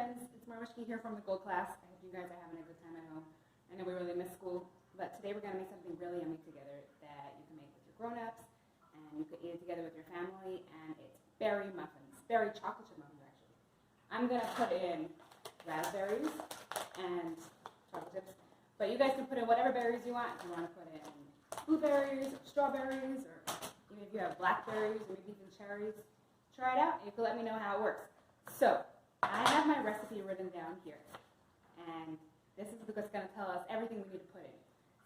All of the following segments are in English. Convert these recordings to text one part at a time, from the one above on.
friends, it's Morah Mushkie here from the Gold class. I hope you guys are having a good time at home. I know we really miss school, but today we're going to make something really yummy together that you can make with your grown-ups, and you can eat it together with your family, and it's berry muffins, berry chocolate chip muffins actually. I'm going to put in raspberries and chocolate chips, but you guys can put in whatever berries you want. If you want to put in blueberries or strawberries, or even if you have blackberries or maybe even cherries, try it out and you can let me know how it works. So, I have my recipe written down here, and this is what's going to tell us everything we need to put in.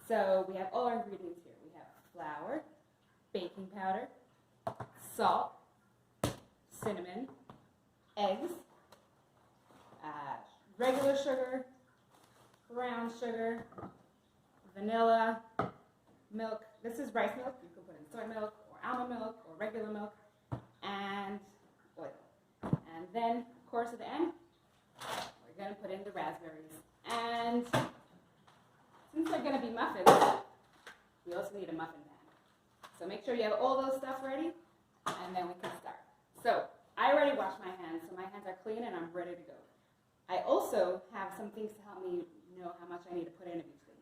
So we have all our ingredients here. We have flour, baking powder, salt, cinnamon, eggs, regular sugar, brown sugar, vanilla, milk. This is rice milk. You can put in soy milk or almond milk or regular milk, and oil. And then, of course, at the end, we're going to put in the raspberries. And since they're going to be muffins, we also need a muffin pan. So make sure you have all those stuff ready, and then we can start. So I already washed my hands, so my hands are clean and I'm ready to go. I also have some things to help me know how much I need to put in of each thing.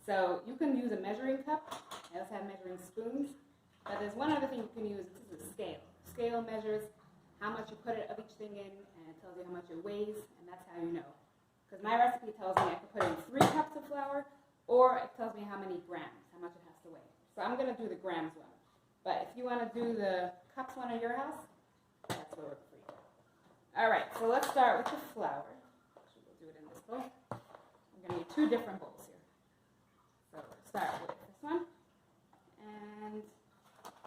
So you can use a measuring cup. I also have measuring spoons. But there's one other thing you can use. This is a scale. Scale measures how much you put of each thing in, and it tells you how much it weighs, and that's how you know. Because my recipe tells me I can put in 3 cups of flour, or it tells me how many grams, how much it has to weigh. So I'm going to do the grams one. But if you want to do the cups one at your house, that's what works for you. All right, so let's start with the flour. Actually, we'll do it in this bowl. I'm going to need 2 different bowls here. So we'll start with this one. And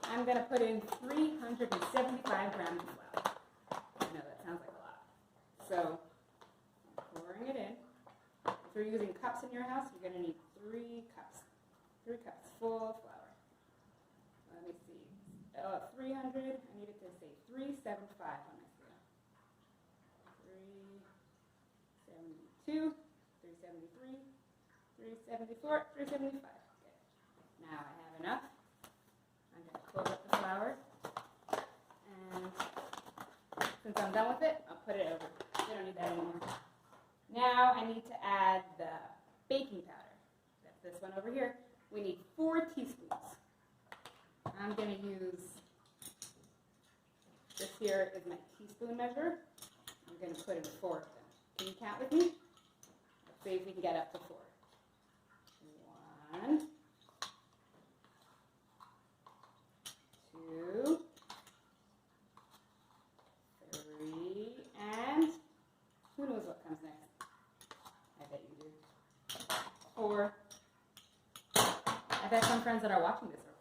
I'm going to put in 375 grams of flour. I know that sounds like a lot. So I'm pouring it in. If you're using cups in your house, you're going to need 3 cups. 3 cups full of flour. Let me see. 300. I needed to say 375 on my scale. 372, 373, 374, 375. Okay. Now I have enough. I'm going to close up the flour, and since I'm done with it, I'll put it over. We don't need that anymore. Now I need to add the baking powder. That's this one over here. We need 4 teaspoons. I'm going to use, this here is my teaspoon measure. I'm going to put in 4 of them. Can you count with me? Let's see if we can get up to 4. 1, 2, 3, and who knows what comes next? I bet you do. 4. I bet some friends that are watching this are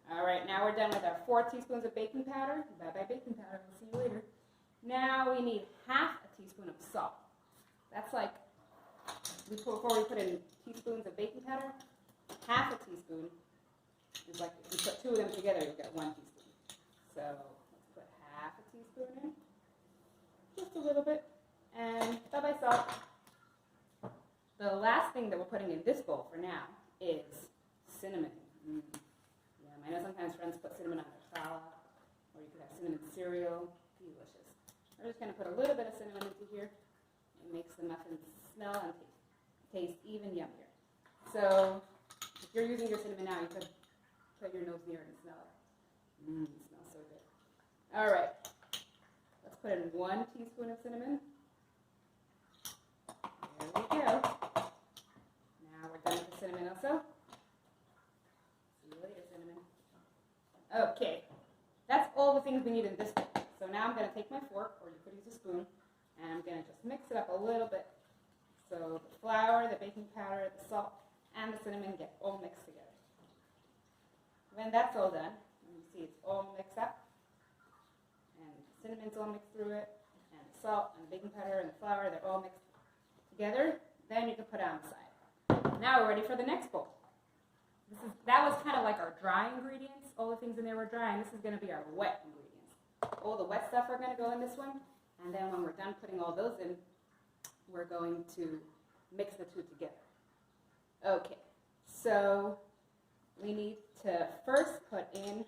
4. All right, now we're done with our 4 teaspoons of baking powder. Bye-bye baking powder. We'll see you later. Now we need half a teaspoon of salt. That's like, before we put in teaspoons of baking powder, half a teaspoon is like, if you put 2 of them together, you'll get 1 teaspoon. So let's put half a teaspoon in, just a little bit, and bye-bye salt. The last thing that we're putting in this bowl for now is cinnamon. Yeah, I know sometimes friends put cinnamon on their salad, or you could have cinnamon cereal. Delicious. We're just going to put a little bit of cinnamon into here. It makes the muffins smell and taste even yummier. So if you're using your cinnamon now, you could put your nose near it and smell it. It smells so good. All right. Let's put in 1 teaspoon of cinnamon. There we go. Now we're done with the cinnamon also. See you later, cinnamon. Okay. That's all the things we need in this bowl. So now I'm going to take my fork, or you could use a spoon, and I'm going to just mix it up a little bit. So the flour, the baking powder, the salt, and the cinnamon get all mixed together. When that's all done, you see it's all mixed up, and the cinnamon's all mixed through it, and the salt, and the baking powder, and the flour, they're all mixed together. Then you can put it on the side. Now we're ready for the next bowl. That was kind of like our dry ingredients. All the things in there were dry, and this is going to be our wet ingredients. All the wet stuff are going to go in this one, and then when we're done putting all those in, we're going to mix the 2 together. Okay, so we need to first put in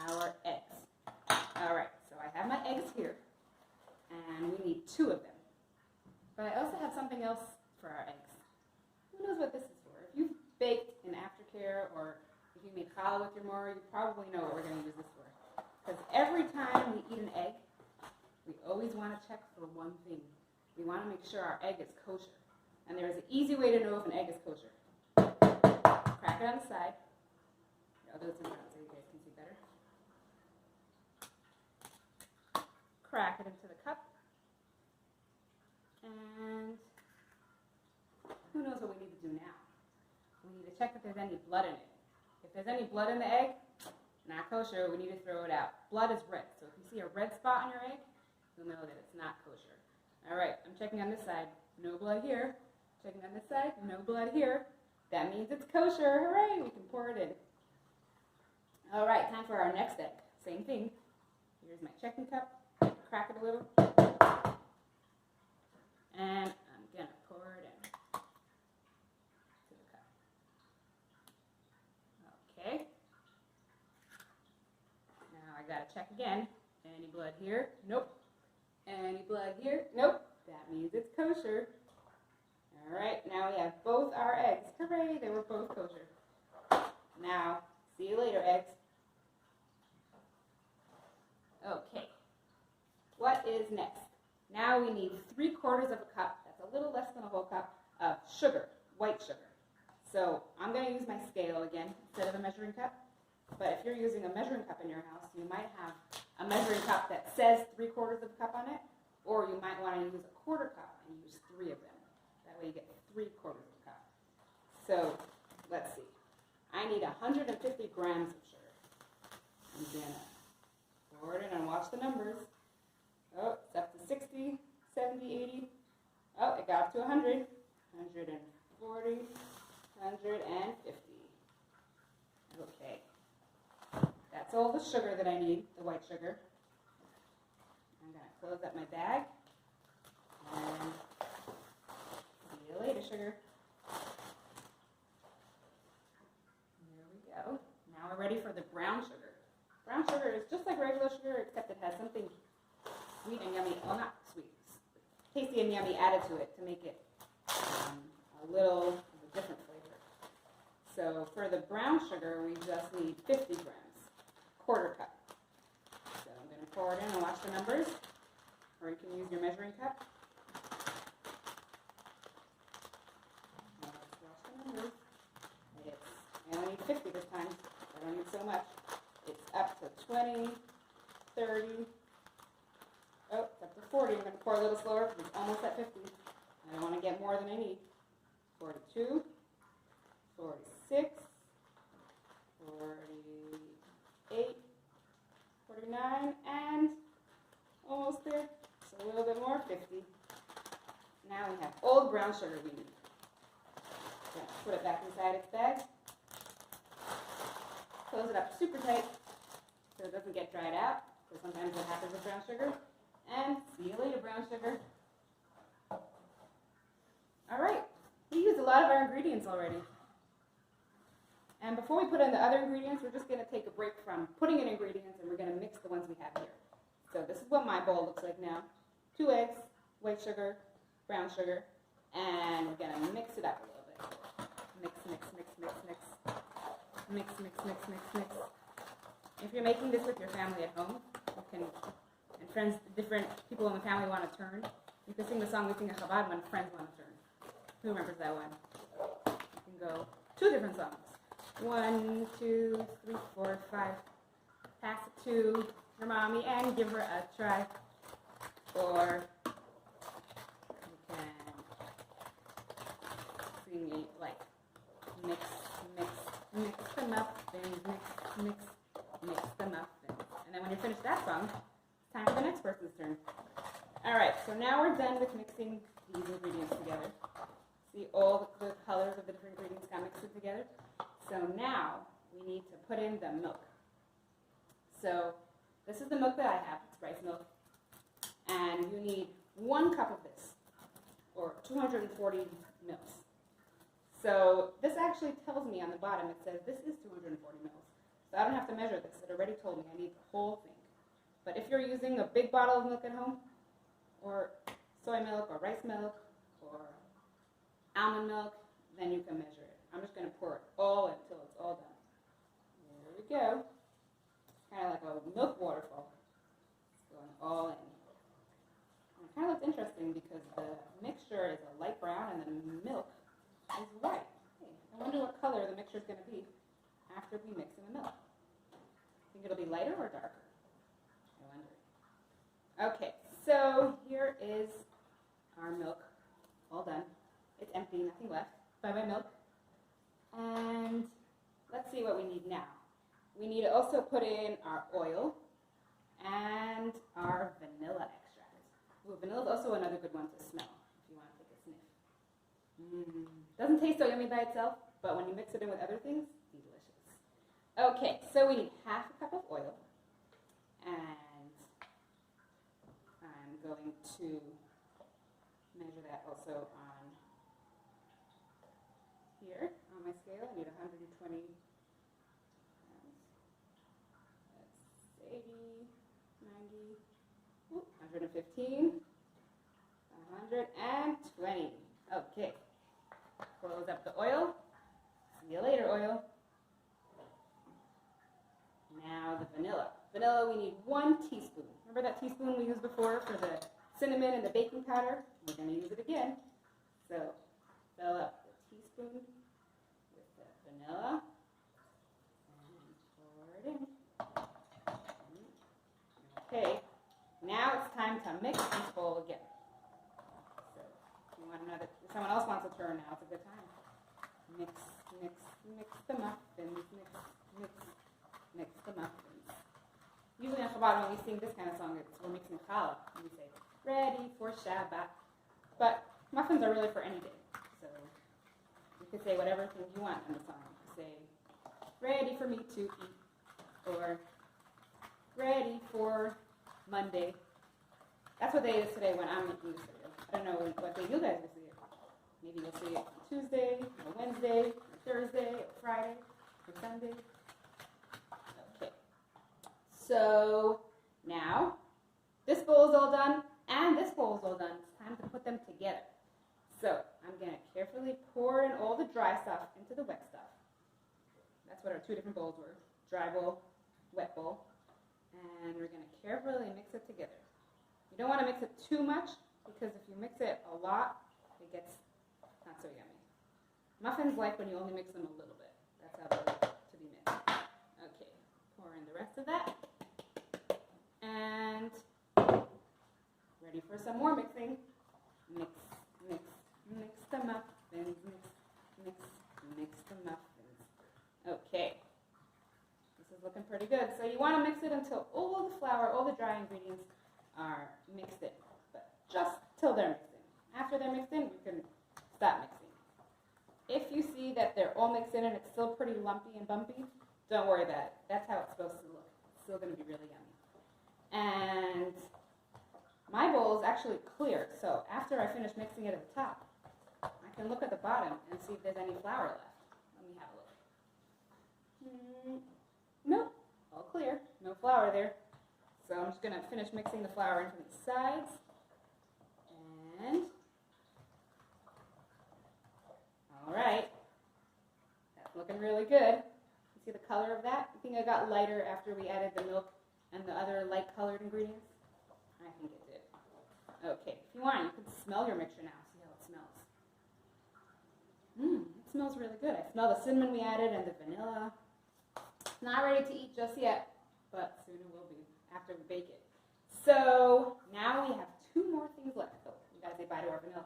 our eggs. All right, so I have my eggs here, and we need 2 of them. But I also have something else for our eggs. Who knows what this is for? If you've baked in aftercare or if you made challah with your Morah, you probably know what we're going to use this for. Because every time we eat an egg, we always want to check for one thing. We want to make sure our egg is kosher. And there's an easy way to know if an egg is kosher. Crack it on the side. I'll do this in front so you guys can see better. Crack it into the cup. And who knows what we need to do now? We need to check if there's any blood in it. If there's any blood in the egg, not kosher, we need to throw it out. Blood is red, so if you see a red spot on your egg, you'll know that it's not kosher. All right, I'm checking on this side. No blood here. Checking on this side. No blood here. That means it's kosher. Hooray! We can pour it in. All right, time for our next egg. Same thing. Here's my checking cup. Crack it a little. And I'm going to pour it in to the cup. Okay. Now I got to check again. Any blood here? Nope. Any blood here? Nope. That means it's kosher. All right, now we have both our eggs. Hooray, they were both kosher. Now, see you later, eggs. Okay, what is next? Now we need 3/4 of a cup, that's a little less than a whole cup, of sugar, white sugar. So I'm going to use my scale again instead of a measuring cup. But if you're using a measuring cup in your house, you might have a measuring cup that says 3/4 of a cup on it, or you might want to use a 1/4 cup and use 3 of them. That way you get 3/4 of a cup. So let's see. I need 150 grams of sugar. I'm going to pour it in and watch the numbers. Oh, it's up to 60, 70, 80. Oh, it got up to 100, 140, 150. Okay. That's all the sugar that I need, the white sugar. I'm going to close up my bag. And see you later, sugar. There we go. Now we're ready for the brown sugar. Brown sugar is just like regular sugar, except it has something sweet and yummy, well, not sweet, tasty and yummy added to it to make it a little of a different flavor. So for the brown sugar, we just need 50 grams, 1/4 cup. So I'm going to pour it in and watch the numbers, or you can use your measuring cup. Now let's watch the numbers. I only need 50 this time. I don't need so much. It's up to 20, 30. Oh, it's up to 40. I'm going to pour a little slower because it's almost at 50. I don't want to get more than I need. 42, 46, 48, 49, and almost there. So a little bit more, 50. Now we have all the brown sugar we need. So put it back inside its bag. Close it up super tight so it doesn't get dried out. So sometimes what happens with brown sugar. And see you later, brown sugar. All right, we used a lot of our ingredients already. And before we put in the other ingredients, we're just going to take a break from putting in ingredients and we're going to mix the ones we have here. So this is what my bowl looks like now. 2 eggs, white sugar, brown sugar, and we're going to mix it up a little bit. Mix, mix, mix, mix, mix. Mix, mix, mix, mix, mix. If you're making this with your family at home, you can, and friends, different people in the family want to turn, you can sing the song We Sing a Chabad when friends want to turn. Who remembers that one? You can go 2 different songs. 1, 2, 3, 4, 5. Pass it to your mommy and give her a try. Or you can sing it like mix, mix, mix the muffins, mix, mix, mix the muffins. And then when you're finished that song, it's time for the next person's turn. All right, so now we're done with mixing these ingredients together. See all the colors of the different ingredients got mixed together? So now we need to put in the milk. So this is the milk that I have, it's rice milk. And you need 1 cup of this, or 240 mils. So this actually tells me on the bottom, it says this is 240 mils. So I don't have to measure this, it already told me I need the whole thing. But if you're using a big bottle of milk at home, or soy milk, or rice milk, almond milk, then you can measure it. I'm just going to pour it all until it's all done. There we go. Kind of like a milk waterfall. It's going all in. And it kind of looks interesting because the mixture is a light brown and the milk is white. Hey, I wonder what color the mixture is going to be after we mix in the milk. Think it'll be lighter or darker? I wonder. Okay, so here is our milk all done. It's empty, nothing left. Bye-bye milk. And let's see what we need now. We need to also put in our oil and our vanilla extract. Ooh, vanilla is also another good one to smell if you want to take a sniff. Doesn't taste so yummy by itself, but when you mix it in with other things, delicious. Okay, so we need half a cup of oil, and I'm going to measure that also on here on my scale. I need 120 grams. That's 80, 90, 115, 120. Okay, close up the oil. See you later, oil. Now the vanilla. Vanilla, we need 1 teaspoon. Remember that teaspoon we used before for the cinnamon and the baking powder? We're going to use it again. So fill up the teaspoon with the vanilla and pour it in. Okay, now it's time to mix this bowl again. So if you want another, if someone else wants a turn now, it's a good time. Mix, mix, mix the muffins, mix the muffins. Usually on Shabbat when we sing this kind of song, we're mixing challah. And we say, ready for Shabbat. But muffins are really for any day. So you could say whatever thing you want in the song. You could say, ready for me to eat. Or ready for Monday. That's what day is today when I'm making this video. I don't know what day you guys will see it. Maybe you'll see it on Tuesday, or Wednesday, or Thursday, or Friday, or Sunday. Okay. So now this bowl is all done and this bowl is all done. It's time to put them together. So I'm going to carefully pour in all the dry stuff into the wet stuff. That's what our 2 different bowls were. Dry bowl, wet bowl. And we're going to carefully mix it together. You don't want to mix it too much because if you mix it a lot, it gets not so yummy. Muffins like when you only mix them a little bit. That's how they like to be mixed. Okay, pour in the rest of that. And ready for some more mixing. Mix, mix, mix the muffins. Mix, mix, mix the muffins. Okay. This is looking pretty good. So you want to mix it until all the flour, all the dry ingredients are mixed in. But just till they're mixed in. After they're mixed in, you can stop mixing. If you see that they're all mixed in and it's still pretty lumpy and bumpy, don't worry about it. That's how it's supposed to look. It's still going to be really yummy. And my bowl is actually clear. So after I finish mixing it at the top, I can look at the bottom and see if there's any flour left. Let me have a look. Nope, all clear. No flour there. So I'm just going to finish mixing the flour into the sides. And all right, that's looking really good. You see the color of that? I think it got lighter after we added the milk and the other light colored ingredients. I think it did. Okay, if you want, you can smell your mixture now. See how it smells. It smells really good. I smell the cinnamon we added and the vanilla. It's not ready to eat just yet, but soon it will be after we bake it. So now we have 2 more things left. Oh, we gotta say bye to our vanilla.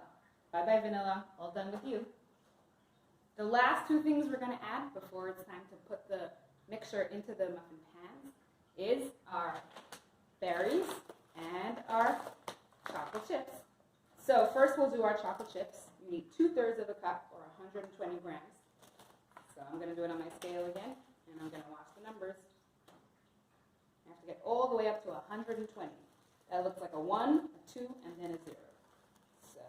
Bye-bye vanilla, all done with you. The last 2 things we're gonna add before it's time to put the mixture into the muffin pans is our berries and our chocolate chips. So first we'll do our chocolate chips. You need 2/3 of a cup or 120 grams. So I'm gonna do it on my scale again. And I'm going to watch the numbers. I have to get all the way up to 120. That looks like a 1, a 2, and then a 0. So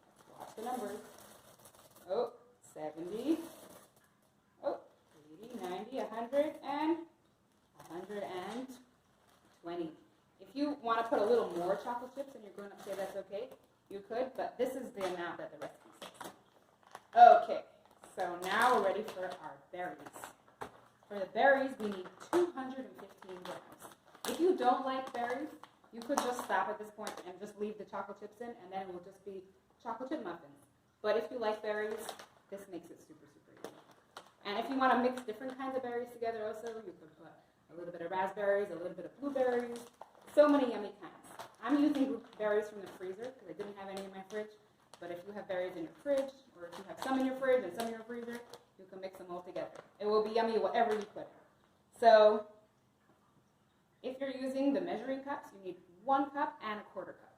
let's watch the numbers. Oh, 70. Oh, 80, 90, 100, and 120. If you want to put a little more chocolate chips and your grown-up say that's okay, you could, but this is the amount that the recipe says. now we're ready for our berries. For the berries, we need 215 grams. If you don't like berries, you could just stop at this point and just leave the chocolate chips in, and then it will just be chocolate chip muffins. But if you like berries, this makes it super, super easy. And if you want to mix different kinds of berries together also, you could put a little bit of raspberries, a little bit of blueberries, so many yummy kinds. I'm using berries from the freezer because I didn't have any in my fridge. But if you have berries in your fridge, or if you have some in your fridge and some in your freezer, you can mix them all together. It will be yummy whatever you put in. So if you're using the measuring cups, you need 1 cup and a 1/4 cup.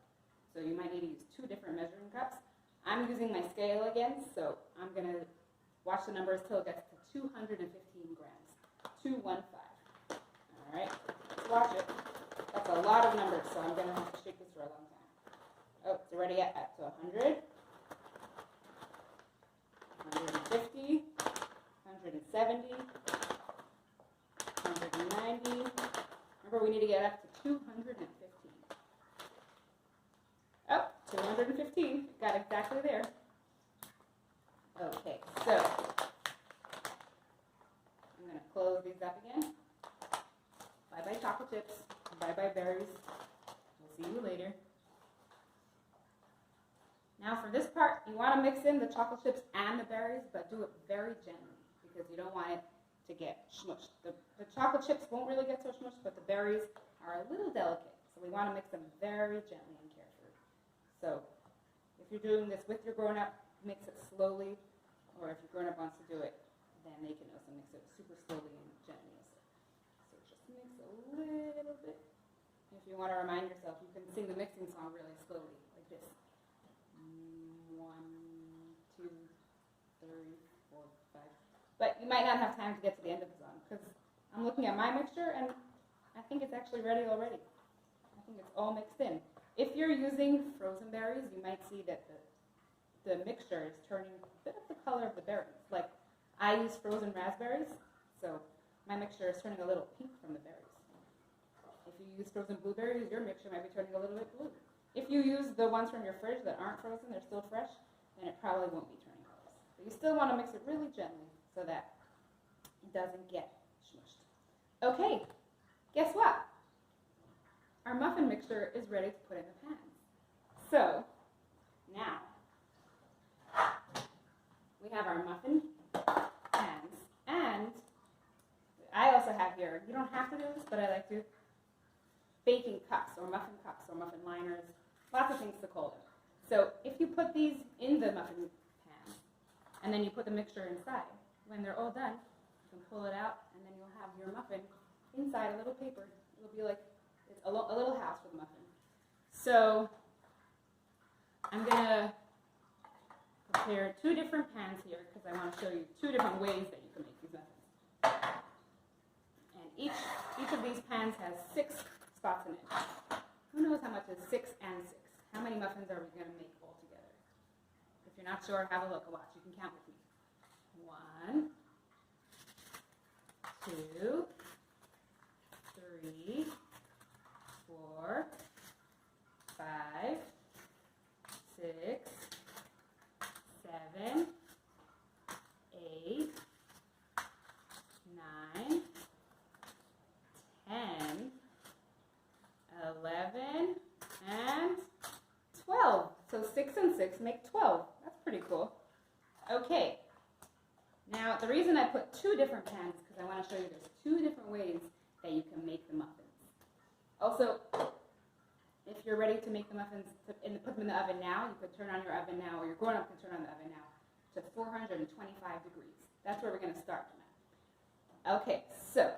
So you might need to use 2 different measuring cups. I'm using my scale again, so I'm going to watch the numbers till it gets to 215 grams. 215. All right, let's watch it. That's a lot of numbers, so I'm going to have to shake this for a long time. Oh, it's already at 100, 150, 170, 190. Remember, we need to get up to 215. Oh, 215. Got exactly there. Okay, so I'm going to close these up again. Bye-bye chocolate chips. Bye-bye berries. We'll see you later. Now for this part, you want to mix in the chocolate chips and the berries, but do it very gently because you don't want it to get smushed. The chocolate chips won't really get so smushed, but the berries are a little delicate. So we want to mix them very gently and carefully. So if you're doing this with your grown-up, mix it slowly. Or if your grown-up wants to do it, then they can also mix it super slowly and gently also. So just mix a little bit. If you want to remind yourself, you can sing the mixing song really slowly, like this. 1, 2, 3, 4, 5. But you might not have time to get to the end of the song because I'm looking at my mixture and I think it's actually ready already. I think it's all mixed in. If you're using frozen berries, you might see that the mixture is turning a bit of the color of the berries. Like I use frozen raspberries, so my mixture is turning a little pink from the berries. If you use frozen blueberries, your mixture might be turning a little bit blue. If you use the ones from your fridge that aren't frozen, they're still fresh, then it probably won't be turning colors. But you still want to mix it really gently so that it doesn't get smushed. Okay, guess what? Our muffin mixture is ready to put in the pans. So, now, we have our muffin pans, and I also have here, you don't have to do this, but I like to, baking cups or muffin liners, lots of things to call them. So if you put these in the muffin pan, and then you put the mixture inside, when they're all done, you can pull it out, and then you'll have your muffin inside a little paper. It'll be like a little house with muffin. So I'm going to prepare 2 different pans here because I want to show you 2 different ways that you can make these muffins. And each of these pans has 6 spots in it. Who knows how much is 6 and 6? How many muffins are we going to make all together? If you're not sure, have a look, watch. You can count with me. 1, 2, 3, 4, 5, 6, 7, 8, 9, 10, 11, and 12. So 6 and 6 make 12. That's pretty cool. Okay. Now, the reason I put 2 different pans is because I want to show you there's 2 different ways that you can make the muffins. Also, if you're ready to make the muffins, put them in the oven now, you could turn on your oven now, or your grown-up can turn on the oven now to 425 degrees. That's where we're going to start now. Okay, so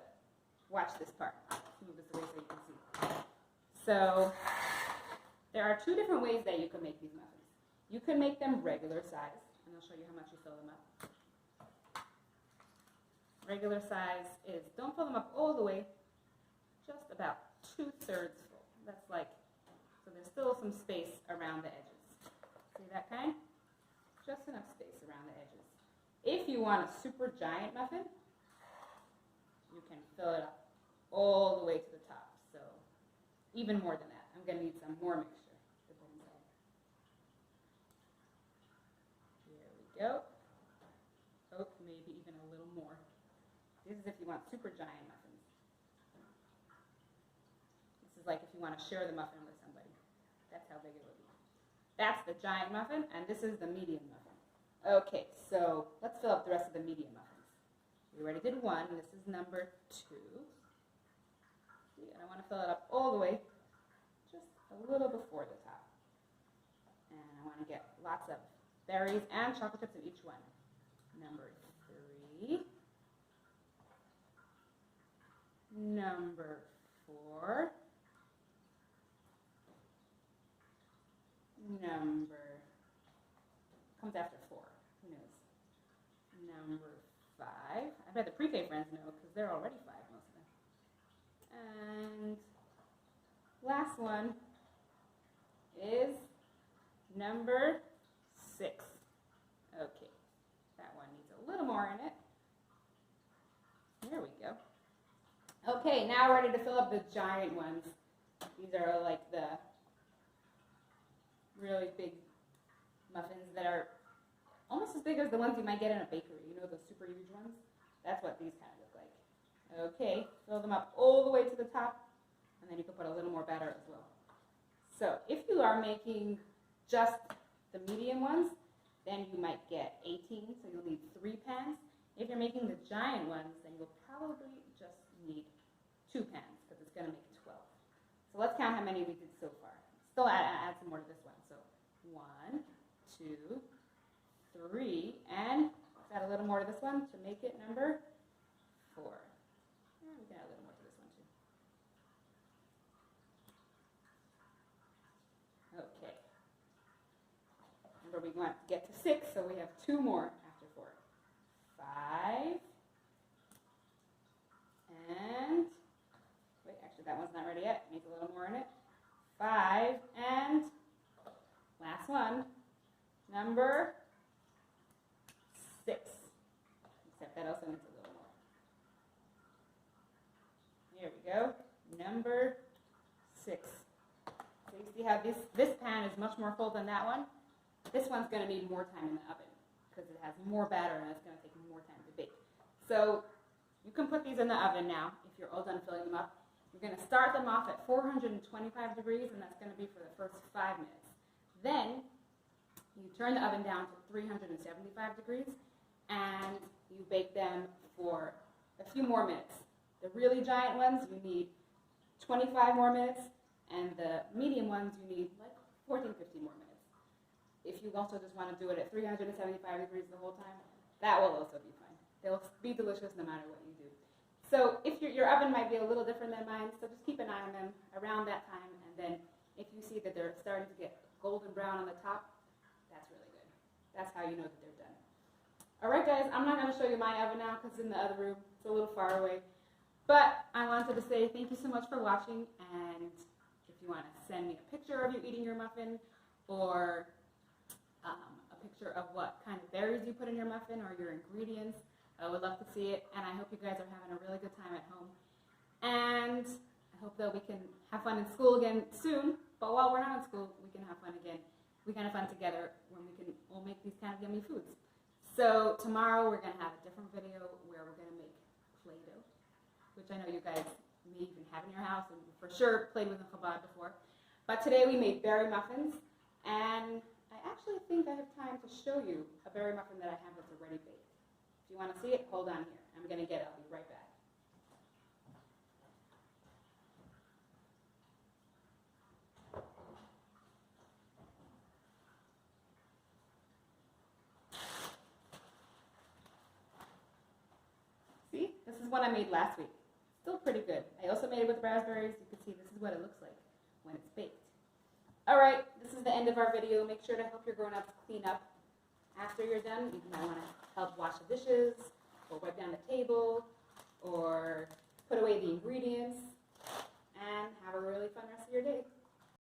watch this part. Let's move this away so you can see. So there are 2 different ways that you can make these muffins. You can make them regular size, and I'll show you how much you fill them up. Regular size is, don't fill them up all the way, just about 2/3 full. That's like, so there's still some space around the edges. See that kind? Just enough space around the edges. If you want a super giant muffin, you can fill it up all the way to the top. So even more than that. I'm going to need some more mixture to put inside. Here we go. Oh, maybe This is if you want super giant muffins. This is like if you want to share the muffin with somebody. That's how big it would be. That's the giant muffin, and this is the medium muffin. Okay, so let's fill up the rest of the medium muffins. We already did one. This is number 2. See, and I want to fill it up all the way, just a little before the top. And I want to get lots of berries and chocolate chips in each one. Number 3. Number 4. Number, comes after 4, who knows? Number 5. I bet the pre-K friends know because they're already 5, most of them. And last one is number 6. Okay, that one needs a little more in it. There we go. Okay, now we're ready to fill up the giant ones. These are like the really big muffins that are almost as big as the ones you might get in a bakery. You know, those super huge ones? That's what these kind of look like. Okay, fill them up all the way to the top, and then you can put a little more batter as well. So if you are making just the medium ones, then you might get 18, so you'll need 3 pans. If you're making the giant ones, then you'll probably just need 2 pans, because it's going to make 12. So let's count how many we did so far. Still add some more to this one. So 1, 2, 3, and let's add a little more to this one to make it number 4. And we can add a little more to this one too. Okay. Remember, we want to get to 6, so we have 2 more after 4. 5. And, wait, actually that one's not ready yet. Make a little more in it. 5, and last one, number 6. Except that also needs a little more. Here we go. Number 6. So you see how this pan is much more full than that one? This one's going to need more time in the oven because it has more batter and it's going to take more time to bake. So you can put these in the oven now if you're all done filling them up. You're going to start them off at 425 degrees, and that's going to be for the first 5 minutes. Then you turn the oven down to 375 degrees, and you bake them for a few more minutes. The really giant ones, you need 25 more minutes, and the medium ones, you need like 14, 15 more minutes. If you also just want to do it at 375 degrees the whole time, that will also be fine. They'll be delicious no matter what you do. So if your oven might be a little different than mine, so just keep an eye on them around that time, and then if you see that they're starting to get golden brown on the top, that's really good. That's how you know that they're done. All right, guys, I'm not going to show you my oven now because it's in the other room. It's a little far away. But I wanted to say thank you so much for watching, and if you want to send me a picture of you eating your muffin, or a picture of what kind of berries you put in your muffin or your ingredients, I would love to see it, and I hope you guys are having a really good time at home. And I hope that we can have fun in school again soon, but while we're not in school, we can have fun again. We can have fun together when we can all make these kind of yummy foods. So tomorrow we're going to have a different video where we're going to make Play-Doh, which I know you guys may even have in your house, and for sure played with in Chabad before. But today we made berry muffins, and I actually think I have time to show you a berry muffin that I have that's already baked. If you want to see it, hold on here. I'm going to get it. I'll be right back. See? This is what I made last week. Still pretty good. I also made it with raspberries. You can see this is what it looks like when it's baked. All right, this is the end of our video. Make sure to help your grown-ups clean up after you're done. You might want to help wash the dishes, or wipe down the table, or put away the ingredients, and have a really fun rest of your day.